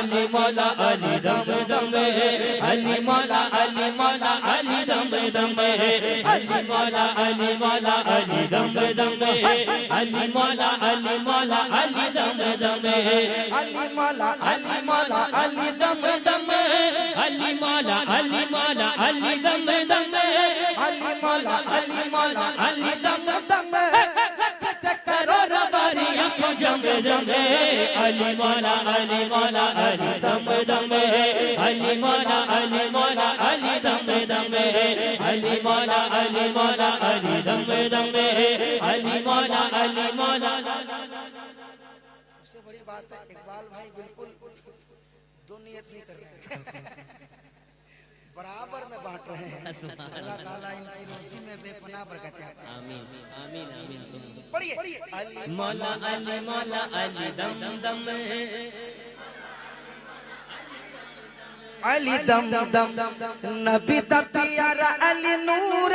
अली मौला अली दम दम है अली मौला अली मौला अली दम दम है अली मौला अली मौला अली दम दम है अली मौला अली मौला अली दम दम है अली मौला अली मौला अली दम दम है अली मौला अली मौला अली दम दम है अली मौला अली मौला अली दम दम है करोड़ बारियां को जम जम है अली मौला अली मौला अली दम दम है अली मौला अली मौला अली दम दम है अली मौला अली मौला अली दम दम है अली मौला अली मौला। सबसे बड़ी बात है इकबाल भाई बिल्कुल दो नियत नहीं कर रहे हैं बराबर में बांट रहे हैं। अल्लाह ताला इनकी रोजी में बेपनाह बरकतें अता फरमाए। आमीन आमीन आमीन। पढ़िए अली मौला अली मौला अली दम दम है अली दम दम नबी दा प्यारा अली नूर